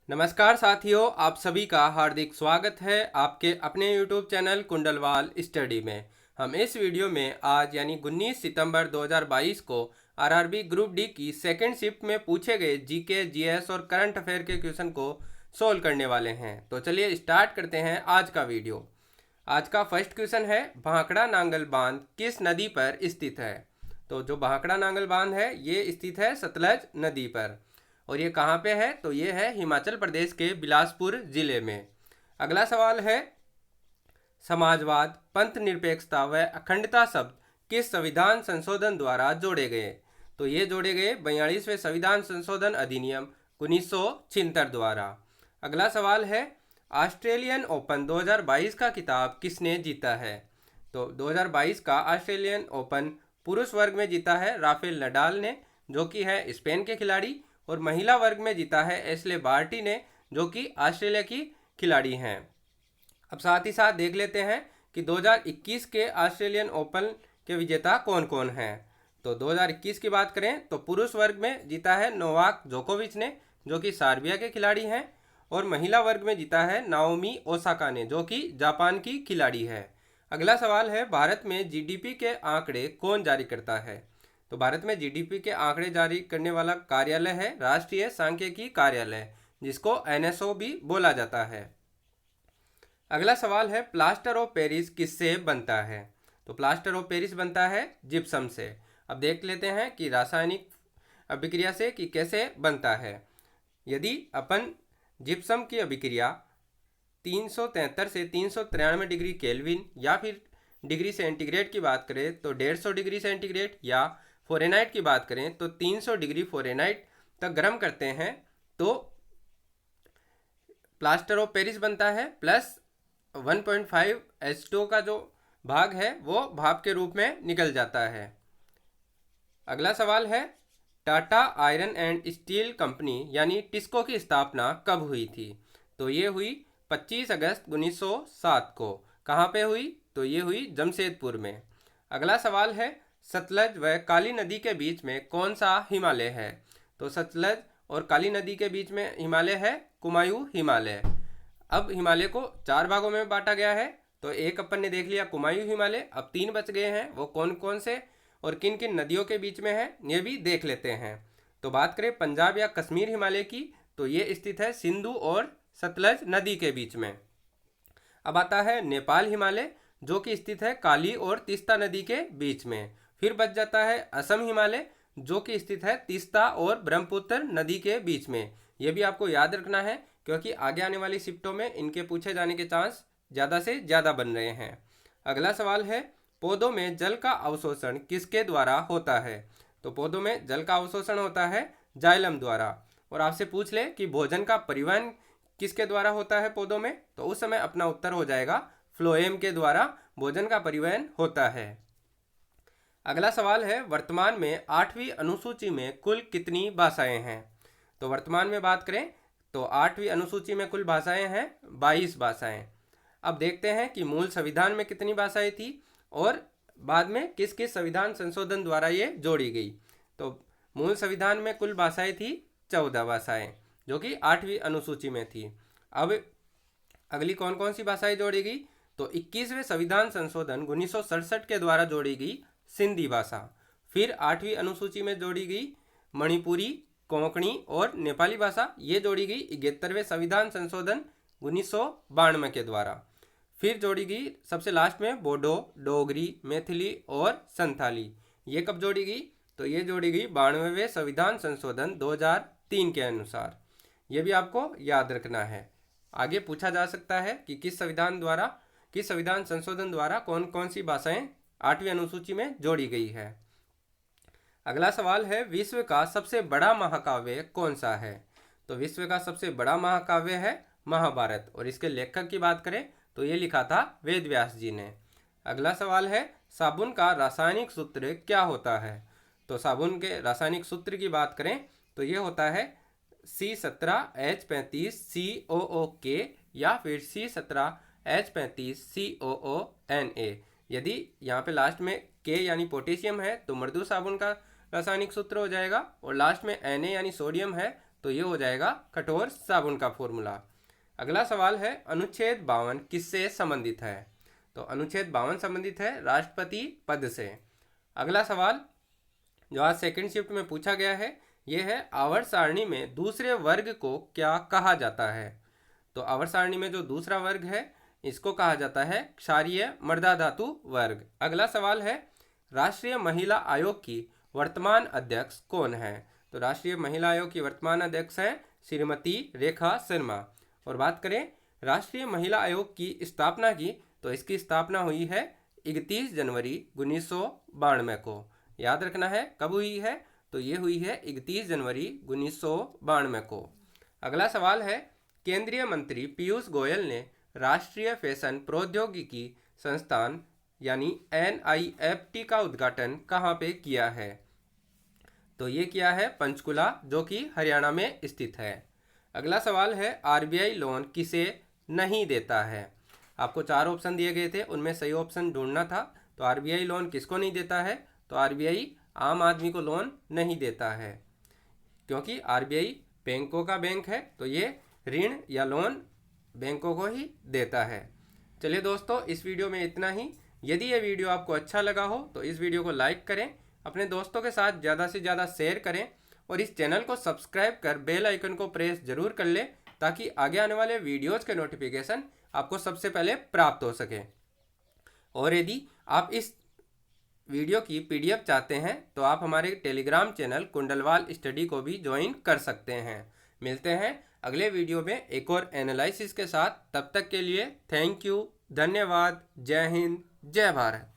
नमस्कार साथियों, आप सभी का हार्दिक स्वागत है आपके अपने YouTube चैनल कुंडलवाल स्टडी में। हम इस वीडियो में आज यानी 19 सितंबर 2022 को आरआरबी ग्रुप डी की सेकेंड शिफ्ट में पूछे गए जीके, जीएस और करंट अफेयर के क्वेश्चन को सोल्व करने वाले हैं। तो चलिए स्टार्ट करते हैं आज का वीडियो। आज का फर्स्ट क्वेश्चन है, भाखड़ा नांगल बांध किस नदी पर स्थित है? तो जो भाखड़ा नांगल बांध है ये स्थित है सतलज नदी पर। और ये कहाँ पे है? तो ये है हिमाचल प्रदेश के बिलासपुर जिले में। अगला सवाल है, समाजवाद, पंथ निरपेक्षता व अखंडता शब्द किस संविधान संशोधन द्वारा जोड़े गए? तो ये जोड़े गए 42वें संविधान संशोधन अधिनियम 1976 द्वारा। अगला सवाल है, ऑस्ट्रेलियन ओपन 2022 का खिताब किसने जीता है? तो 2022 का ऑस्ट्रेलियन ओपन पुरुष वर्ग में जीता है राफेल नडाल ने, जो कि है स्पेन के खिलाड़ी, और महिला वर्ग में जीता है एशले बार्टी ने, जो कि ऑस्ट्रेलिया की खिलाड़ी हैं। अब साथ ही साथ देख लेते हैं कि 2021 के ऑस्ट्रेलियन ओपन के विजेता कौन कौन हैं। तो 2021 की बात करें तो पुरुष वर्ग में जीता है नोवाक जोकोविच ने, जो कि सर्बिया के खिलाड़ी हैं, और महिला वर्ग में जीता है नाओमी ओसाका ने, जो कि जापान की खिलाड़ी है। अगला सवाल है, भारत में जीडीपी के आंकड़े कौन जारी करता है? तो भारत में जीडीपी के आंकड़े जारी करने वाला कार्यालय है राष्ट्रीय सांख्यिकी कार्यालय, जिसको एनएसओ भी बोला जाता है। अगला सवाल है, प्लास्टर ऑफ पेरिस किससे बनता है? तो प्लास्टर ऑफ पेरिस बनता है जिप्सम से। अब देख लेते हैं कि रासायनिक अभिक्रिया से कि कैसे बनता है। यदि अपन जिप्सम की अभिक्रिया 373 से 393 डिग्री केल्विन या फिर डिग्री सेंटीग्रेड की बात करें तो 150 डिग्री सेंटीग्रेड, या फ़ारेनहाइट की बात करें तो 300 डिग्री फ़ारेनहाइट तक गर्म करते हैं, तो प्लास्टर ऑफ पेरिस बनता है। प्लस 1.5 H2 का जो भाग है वो भाप के रूप में निकल जाता है। अगला सवाल है, Tata iron and steel company यानी टिस्को की स्थापना कब हुई थी? तो ये हुई 25 अगस्त 1907 को। कहाँ पे हुई? तो ये हुई जमशेदपुर में। अगला सवाल है, सतलज व काली नदी के बीच में कौन सा हिमालय है? तो सतलज और काली नदी के बीच में हिमालय है कुमायूं हिमालय। अब हिमालय को 4 भागों में बांटा गया है। तो एक अपन ने देख लिया कुमायूं हिमालय, अब 3 बच गए हैं, वो कौन कौन से और किन किन नदियों के बीच में है ये भी देख लेते हैं। तो बात करें पंजाब या कश्मीर हिमालय की, तो ये स्थित है सिंधु और सतलज नदी के बीच में। अब आता है नेपाल हिमालय, जो कि स्थित है काली और तीस्ता नदी के बीच में। फिर बच जाता है असम हिमालय, जो कि स्थित है तीस्ता और ब्रह्मपुत्र नदी के बीच में। यह भी आपको याद रखना है, क्योंकि आगे आने वाली शिफ्टों में इनके पूछे जाने के चांस ज़्यादा से ज़्यादा बन रहे हैं। अगला सवाल है, पौधों में जल का अवशोषण किसके द्वारा होता है? तो पौधों में जल का अवशोषण होता है जाइलम द्वारा। और आपसे पूछ ले कि भोजन का परिवहन किसके द्वारा होता है पौधों में, तो उस समय अपना उत्तर हो जाएगा फ्लोएम के द्वारा भोजन का परिवहन होता है। अगला सवाल है, वर्तमान में 8वीं अनुसूची में कुल कितनी भाषाएं हैं? तो वर्तमान में बात करें तो 8वीं अनुसूची में कुल भाषाएं हैं 22 भाषाएं। अब देखते हैं कि मूल संविधान में कितनी भाषाएं थी और बाद में किस किस संविधान संशोधन द्वारा ये जोड़ी गई। तो मूल संविधान में कुल भाषाएं थी 14 भाषाएं, जो कि 8वीं अनुसूची में थी। अब अगली कौन कौन सी भाषाएं जोड़ी गई? तो 21वें संविधान संशोधन 1967 के द्वारा जोड़ी गई सिंधी भाषा। फिर 8वीं अनुसूची में जोड़ी गई मणिपुरी, कोंकणी और नेपाली भाषा, ये जोड़ी गई 71वें संविधान संशोधन 1992 के द्वारा। फिर जोड़ी गई सबसे लास्ट में बोडो, डोगरी, मैथिली और संथाली। ये कब जोड़ी गई? तो ये जोड़ी गई 92वें संविधान संशोधन 2003 के अनुसार। ये भी आपको याद रखना है। आगे पूछा जा सकता है कि किस संविधान संशोधन द्वारा कौन कौन सी भाषाएं 8वीं अनुसूची में जोड़ी गई है। अगला सवाल है, विश्व का सबसे बड़ा महाकाव्य कौन सा है? तो विश्व का सबसे बड़ा महाकाव्य है महाभारत, और इसके लेखक की बात करें तो ये लिखा था वेद व्यास जी ने। अगला सवाल है, साबुन का रासायनिक सूत्र क्या होता है? तो साबुन के रासायनिक सूत्र की बात करें तो ये होता है C17H35COOK या फिर C17H35COONA। यदि यहाँ पे लास्ट में के यानी पोटेशियम है तो मृदु साबुन का रासायनिक सूत्र हो जाएगा, और लास्ट में Na यानी सोडियम है तो ये हो जाएगा कठोर साबुन का फॉर्मूला। अगला सवाल है अनुच्छेद 52 किससे संबंधित है? तो अनुच्छेद 52 संबंधित है राष्ट्रपति पद से। अगला सवाल जो आज सेकंड शिफ्ट में पूछा गया है ये है आवर्त सारणी में दूसरे वर्ग को क्या कहा जाता है? तो आवर्त सारणी में जो दूसरा वर्ग है इसको कहा जाता है क्षारीय मृदा धातु वर्ग। अगला सवाल है राष्ट्रीय महिला आयोग की वर्तमान अध्यक्ष कौन है? तो राष्ट्रीय महिला आयोग की वर्तमान अध्यक्ष है श्रीमती रेखा शर्मा। और बात करें राष्ट्रीय महिला आयोग की स्थापना की, तो इसकी स्थापना हुई है 31 जनवरी 1992 को। याद रखना है कब हुई है, तो ये हुई है 31 जनवरी 1992 को। अगला सवाल है केंद्रीय मंत्री पीयूष गोयल ने राष्ट्रीय फैशन प्रौद्योगिकी संस्थान यानी NIFT का उद्घाटन कहाँ पे किया है? तो ये किया है पंचकुला जो कि हरियाणा में स्थित है। अगला सवाल है RBI लोन किसे नहीं देता है? आपको 4 ऑप्शन दिए गए थे, उनमें सही ऑप्शन ढूंढना था। तो RBI लोन किसको नहीं देता है? तो RBI आम आदमी को लोन नहीं देता है, क्योंकि RBI बैंकों का बैंक है, तो ये ऋण या लोन बैंकों को ही देता है। चलिए दोस्तों, इस वीडियो में इतना ही। यदि ये वीडियो आपको अच्छा लगा हो तो इस वीडियो को लाइक करें, अपने दोस्तों के साथ ज़्यादा से ज़्यादा शेयर करें और इस चैनल को सब्सक्राइब कर बेल आइकन को प्रेस जरूर कर लें ताकि आगे आने वाले वीडियोज़ के नोटिफिकेशन आपको सबसे पहले प्राप्त हो सके। और यदि आप इस वीडियो की PDF चाहते हैं तो आप हमारे टेलीग्राम चैनल कुंडलवाल स्टडी को भी ज्वाइन कर सकते हैं। मिलते हैं अगले वीडियो में एक और एनालिसिस के साथ। तब तक के लिए थैंक यू, धन्यवाद, जय हिंद, जय भारत।